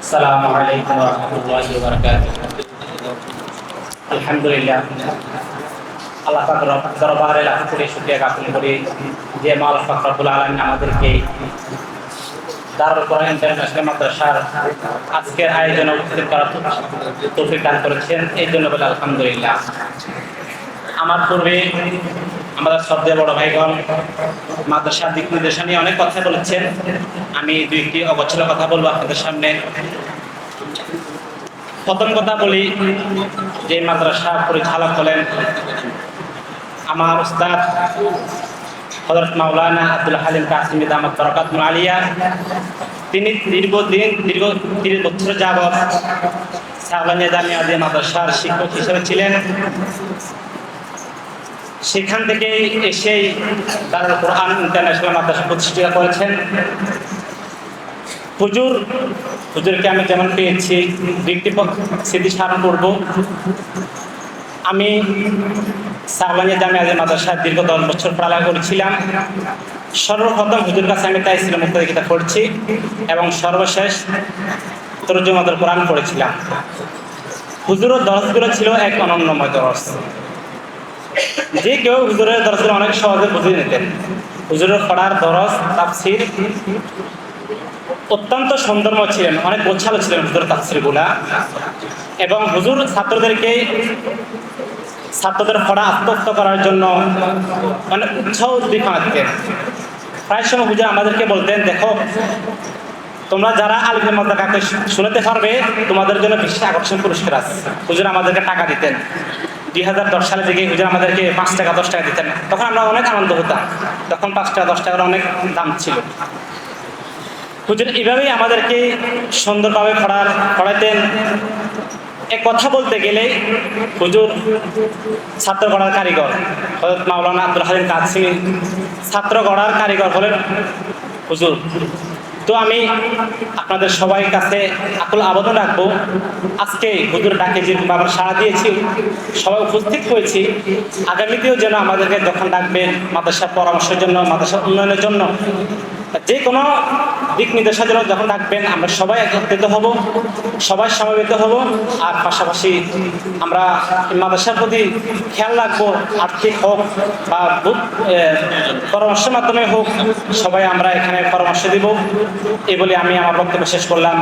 আসসালামু আলাইকুম ওয়া রাহমাতুল্লাহি ওয়া বারাকাতুহু। আলহামদুলিল্লাহ, আল্লাহ পাকের দরবারে লাখ কোটি শুকরিয়া জ্ঞাপন করি যে আল্লাহ পাক রব্বুল আলামিন আমাদেরকে দারুল কোরআন ইন্টারন্যাশনাল মাদ্রাসার আজকের আয়োজনে উপস্থিত করার তৌফিক দান করেছেন, এই জন্য বলে আলহামদুলিল্লাহ। আমার পূর্বে আমাদের শ্রদ্ধেয় বড় ভাইগণ মাদ্রাসার দিক নির্দেশনা নিয়ে অনেক কথা বলেছেন। আমি দুইটি অগোছালো কথা বলবো আপনাদের সামনে। প্রথম কথা বলি, যে মাদ্রাসা পরিচালক হলেন আমার উস্তাদ হযরত মাওলানা আব্দুল হালিম কাসিমি দামাত বরকাতুল আলিয়া। তিনি দীর্ঘ 30 বছর যাবৎ সাগলানিয়া জামিয়া আজিয়া মাদ্রাসার শিক্ষক হিসেবে ছিলেন। সেখান থেকে এসেই দারুল কোরআন ইন্টারন্যাশনাল মাদ্রাসা প্রতিষ্ঠা করেছেন। হুজুরকে আমি যেমন পেয়েছি, দুইটি স্মৃতি স্মরণ করব। আমি সাগলানিয়া জামিয়া আজিয়া মাদ্রাসায় দীর্ঘ 10 বছর পড়ালেখা করেছিলাম। সর্বপ্রথম হুজুর কাছে আমি তাইসির মুক্তাদি কিতাব পড়ছি এবং সর্বশেষ তরজমাতুল কোরআন পড়েছিলাম। হুজুরের দরসগুলো ছিল এক অনন্যময় দরস। যে কেউ হুজুরের দরসগুলো অনেক সহজে বুঝে নিতেন। হুজুরের পড়ার দরস তাফসির অত্যন্ত সুন্দরময় ছিলেন, অনেক গোছালো ছিলেন হুজুরের তাফসিরগুলা। এবং হুজুর ছাত্রদের পড়া আত্মস্থ করার জন্য মানে উৎসাহ উদ্দীপনা দিতেন। প্রায় সময় হুজুর আমাদেরকে বলতেন, দেখো তোমরা যারা আলিফের মাদ্রাসাকে শুনতে পারবে তোমাদের জন্য বিশেষ আকর্ষণ পুরস্কার আছে। হুজুর আমাদেরকে টাকা দিতেন। 2010 সালে থেকে হুজুর আমাদেরকে 5 টাকা 10 টাকা দিতেন। তখন আমরা অনেক আনন্দ হতাম। তখন 5 টাকা 10 টাকার অনেক দাম ছিল। হুজুর এইভাবেই আমাদেরকে সুন্দরভাবে পড়াইতেন। এক কথা বলতে গেলে হুজুর ছাত্র গড়ার কারিগর। হযরত মাওলানা আব্দুল হালিম কাসিমি ছাত্র গড়ার কারিগর হলেন হুজুর। তো আমি আপনাদের সবাই কাছে আকুল আবেদন রাখবো, আজকে হুজুর ডাকে যে আমরা সাড়া দিয়েছি, সবাই উপস্থিত হয়েছি, আগামীতেও যেন আমাদেরকে যখন ডাকবেন মাদ্রাসার পরামর্শের জন্য, মাদ্রাসার উন্নয়নের জন্য, যে কোনো দিক নির্দেশনার জন্য যখন ডাকবেন আমরা সবাই একত্রিত হব, সবাই সমবেত হব। আর পাশাপাশি আমরা মাদ্রাসার প্রতি খেয়াল রাখবো, আর্থিক হোক বা পরামর্শের মাধ্যমে হোক, সবাই আমরা এখানে পরামর্শ দিব। এই বলে আমি আমার বক্তব্য শেষ করলাম।